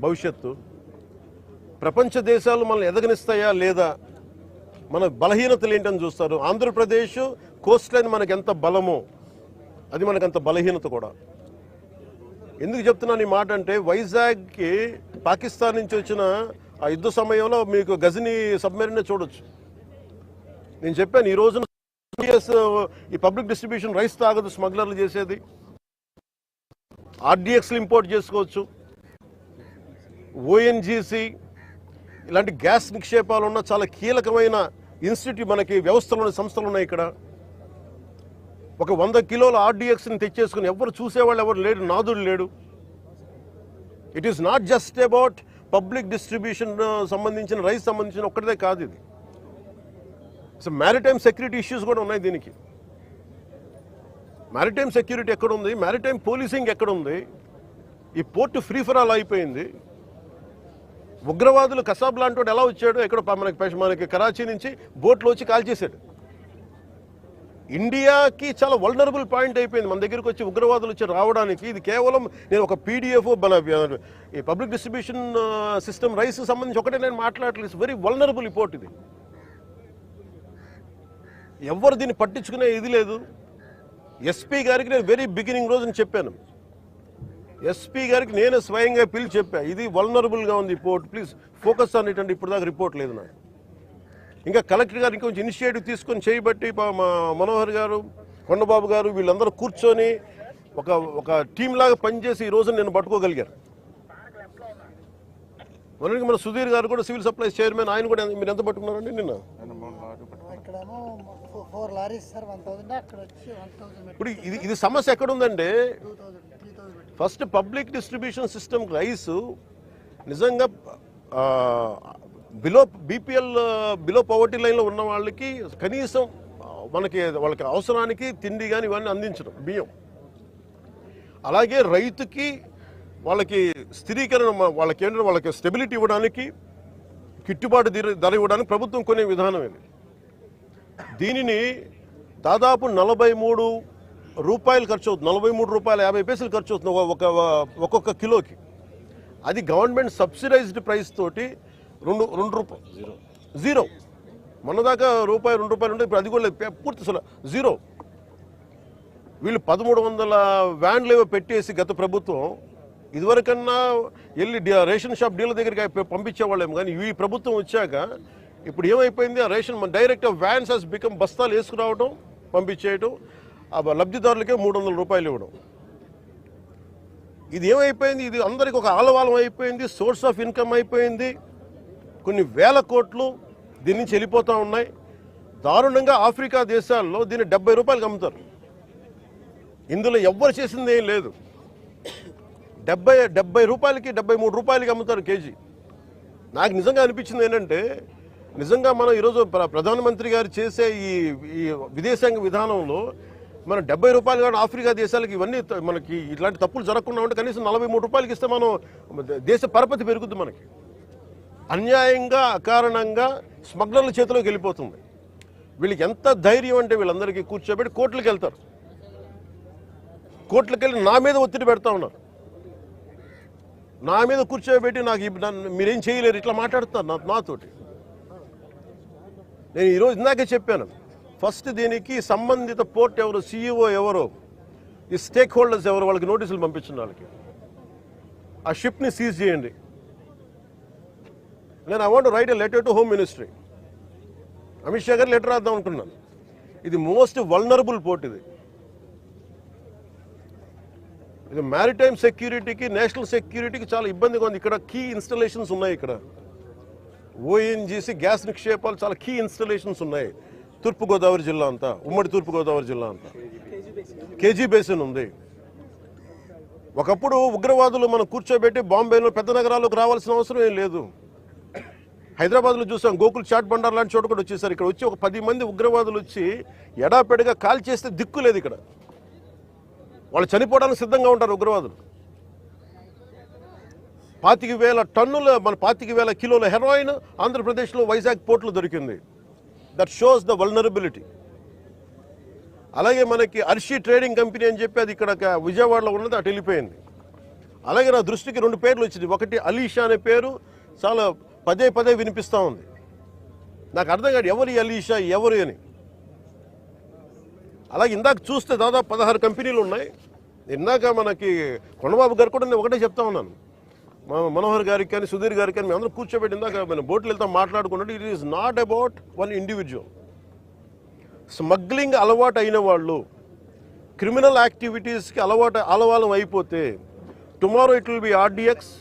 భవిష్యత్తు ప్రపంచ దేశాలు మనల్ని ఎదగనిస్తాయా లేదా, మన బలహీనతలు ఏంటని చూస్తారు. ఆంధ్రప్రదేశ్ కోస్ట్ లైన్ మనకి ఎంత బలమో అది మనకు అంత బలహీనత కూడా. ఎందుకు చెప్తున్నాను ఈ మాట అంటే, వైజాగ్కి పాకిస్తాన్ నుంచి వచ్చిన ఆ యుద్ధ సమయంలో మీకు గజనీ సబ్మెరీన్ చూడొచ్చు. నేను చెప్పాను ఈ రోజున ఈ పబ్లిక్ డిస్ట్రిబ్యూషన్ రైస్ తాగదు, స్మగ్లర్లు చేసేది. ఆర్డిఎక్స్లు ఇంపోర్ట్ చేసుకోవచ్చు. ఓఎన్జీసీ ఇలాంటి గ్యాస్ నిక్షేపాలు ఉన్న చాలా కీలకమైన ఇన్స్టిట్యూట్ మనకి వ్యవస్థలోని సంస్థలు ఉన్నాయి. ఇక్కడ ఒక 100 కిలోల ఆర్డిఎక్స్ని తెచ్చేసుకుని ఎవరు చూసేవాళ్ళు ఎవరు లేడు, నాదుడు లేడు. It is not just about public distribution సంబంధించిన రైస్ సంబంధించిన ఒక్కటిదే కాదు ఇది. సో మ్యారిటైమ్ సెక్యూరిటీ ఇష్యూస్ కూడా ఉన్నాయి దీనికి. మ్యారిటైమ్ సెక్యూరిటీ ఎక్కడుంది, మ్యారిటైమ్ పోలీసింగ్ ఎక్కడుంది? ఈ పోర్టు ఫ్రీ ఫర్ ఆల్ అయిపోయింది. ఉగ్రవాదులు కసాబ్ లాంటి వాడు ఎలా వచ్చాడు, ఎక్కడ మనకి కరాచీ నుంచి బోట్లో వచ్చి కాల్చేశాడు. ఇండియాకి చాలా వల్నరబుల్ పాయింట్ అయిపోయింది మన దగ్గరికి వచ్చి ఉగ్రవాదులు వచ్చి రావడానికి. ఇది కేవలం నేను ఒక పీడిఎఫ్ ఈ పబ్లిక్ డిస్ట్రిబ్యూషన్ సిస్టమ్ రైస్ సంబంధించి ఒకటే నేను మాట్లాడలేదు. వెరీ వల్నరబుల్ ఈ పోర్ట్ ఇది. ఎవరు దీన్ని పట్టించుకునే ఇది లేదు. ఎస్పీ గారికి నేను వెరీ బిగినింగ్ రోజున చెప్పాను. ఎస్పీ గారికి నేను స్వయంగా పిలిచి చెప్పా, ఇది వల్నరబుల్గా ఉంది port, please focus on it అంటే ఇప్పుడు దాకా రిపోర్ట్ లేదు నాకు. ఇంకా కలెక్టర్ గారు ఇంకొంచెం ఇనిషియేటివ్ తీసుకొని చేయబట్టి మా మనోహర్ గారు, కొండబాబు గారు వీళ్ళందరూ కూర్చొని ఒక టీం లాగా పనిచేసి ఈ రోజు నేను పట్టుకోగలిగారు. మొన్నటికి మన సుధీర్ గారు కూడా సివిల్ సప్లైస్ చైర్మన్, ఆయన కూడా మీరు ఎంత పట్టుకున్నారండి నిన్న? ఇప్పుడు ఇది సమస్య ఎక్కడుందంటే, first public distribution system rice నిజంగా బిలో పవర్టీ లైన్లో ఉన్న వాళ్ళకి కనీసం వాళ్ళకి అవసరానికి తిండి కానీ ఇవన్నీ అందించడం, బియ్యం. అలాగే రైతుకి వాళ్ళకి స్థిరీకరణ, వాళ్ళకి స్టెబిలిటీ ఇవ్వడానికి, గిట్టుబాటు ధర ఇవ్వడానికి ప్రభుత్వం కొనే విధానం ఇది. దీనిని దాదాపు 43 రూపాయలు ఖర్చు అవుతుంది, 43 రూపాయల 50 పైసలు ఖర్చు అవుతుంది ఒక్కొక్క కిలోకి. అది గవర్నమెంట్ సబ్సిడైజ్డ్ ప్రైస్ తోటి 2 రూపాయలు జీరో. మొన్నదాకా రూపాయి 2 రూపాయలు ఉంటే ఇప్పుడు అది కూడా పూర్తి జీరో. వీళ్ళు 1300 వ్యాన్లు ఏవో పెట్టేసి గత ప్రభుత్వం, ఇదివరకన్నా వెళ్ళి రేషన్ షాప్ డీలర్ దగ్గరికి పంపించేవాళ్ళేమో, కానీ ఈ ప్రభుత్వం వచ్చాక ఇప్పుడు ఏమైపోయింది, ఆ రేషన్ డైరెక్ట్ వ్యాన్స్ హెస్ బికమ్ బస్తాలు వేసుకురావడం పంపించేయటం, ఆ లబ్ధిదారులకే 300 రూపాయలు ఇవ్వడం. ఇది ఏమైపోయింది, ఇది అందరికి ఒక ఆలవాలం అయిపోయింది, సోర్స్ ఆఫ్ ఇన్కమ్ అయిపోయింది. కొన్ని వేల కోట్లు దీని నుంచి వెళ్ళిపోతూ ఉన్నాయి. దారుణంగా ఆఫ్రికా దేశాల్లో దీన్ని 70 రూపాయలకి అమ్ముతారు. ఇందులో ఎవ్వరు చేసింది ఏం లేదు. 70 రూపాయలకి 73 రూపాయలకి అమ్ముతారు కేజీ. నాకు నిజంగా అనిపించింది ఏంటంటే, నిజంగా మనం ఈరోజు ప్రధానమంత్రి గారు చేసే ఈ విదేశాంగ విధానంలో మనం 70 రూపాయలు కానీ ఆఫ్రికా దేశాలకి ఇవన్నీ మనకి ఇట్లాంటి తప్పులు జరగకుండా ఉంటే కనీసం 43 రూపాయలకి ఇస్తే మనం దేశ పరపతి పెరుగుద్ది. మనకి అన్యాయంగా అకారణంగా స్మగ్లర్ల చేతిలోకి వెళ్ళిపోతుంది. వీళ్ళకి ఎంత ధైర్యం అంటే, వీళ్ళందరికీ కూర్చోబెట్టి కోర్టులకు వెళ్తారు. కోర్టులకు వెళ్ళి నా మీద ఒత్తిడి పెడతా ఉన్నారు. నా మీద కూర్చోబెట్టి మీరేం చేయలేరు ఇట్లా మాట్లాడుతున్నారు నాతోటి. నేను ఈరోజు ఇందాకే చెప్పాను, ఫస్ట్ దీనికి సంబంధిత పోర్ట్ ఎవరు, సిఇఓ ఎవరో, ఈ స్టేక్ హోల్డర్స్ ఎవరు, వాళ్ళకి నోటీసులు పంపించిన వాళ్ళకి ఆ షిప్ని సీజ్ చేయండి. నేను I want right a letter to home ministry. Amit Shah గారు లెటర్ రాద్దాం అనుకున్నాను. ఇది మోస్ట్ వల్నరబుల్ పోర్ట్. ఇది మ్యారిటైమ్ సెక్యూరిటీకి, నేషనల్ సెక్యూరిటీకి చాలా ఇబ్బందిగా ఉంది. ఇక్కడ కీ ఇన్స్టలేషన్స్ ఉన్నాయి. ఇక్కడ ఓఎన్జీసీ గ్యాస్ నిక్షేపాలు చాలా కీ ఇన్స్టలేషన్స్ ఉన్నాయి. తూర్పుగోదావరి జిల్లా అంతా, ఉమ్మడి తూర్పుగోదావరి జిల్లా అంతా కేజీ బేసిన్ ఉంది. ఒకప్పుడు ఉగ్రవాదులు మనం కూర్చోబెట్టి బాంబేలో పెద్ద నగరాల్లోకి రావాల్సిన అవసరం ఏం లేదు. హైదరాబాద్లో చూసాం, గోకుల్ చాట్ బండార్ లాంటి చోట కూడా వచ్చేసారు. ఇక్కడ వచ్చి ఒక 10 మంది ఉగ్రవాదులు వచ్చి ఎడాపెడిగా కాల్ చేస్తే దిక్కు లేదు. ఇక్కడ వాళ్ళు చనిపోవడానికి సిద్ధంగా ఉంటారు ఉగ్రవాదులు. 25,000 టన్నుల 25,000 కిలోల హెరాయిన్ ఆంధ్రప్రదేశ్లో వైజాగ్ పోర్టులో దొరికింది. That shows the vulnerability. అలాగే మనకి అర్షి ట్రేడింగ్ కంపెనీ అని చెప్పి అది ఇక్కడ విజయవాడలో ఉన్నది, అటు వెళ్ళిపోయింది. అలాగే నా దృష్టికి 2 పేర్లు వచ్చింది. ఒకటి అలీషా అనే పేరు చాలా పదే పదే వినిపిస్తూ ఉంది. నాకు అర్థం కాదు ఎవరు ఈ అలీషా, ఎవరు అని. అలాగే ఇందాక చూస్తే దాదాపు 16 కంపెనీలు ఉన్నాయి. ఇందాక మనకి కొండబాబు గారు కూడా నేను ఒకటే చెప్తా ఉన్నాను, మనోహర్ గారికి కానీ సుధీర్ గారికి కానీ మేము అందరూ కూర్చోబెట్టి ఇందాక మనం బోట్లు వెళ్తాం మాట్లాడుకున్నట్టు, it is not about one individual. Smuggling అలవాటు అయిన వాళ్ళు, క్రిమినల్ యాక్టివిటీస్కి ఆలవాలం అయిపోతే tomorrow it will be RDX,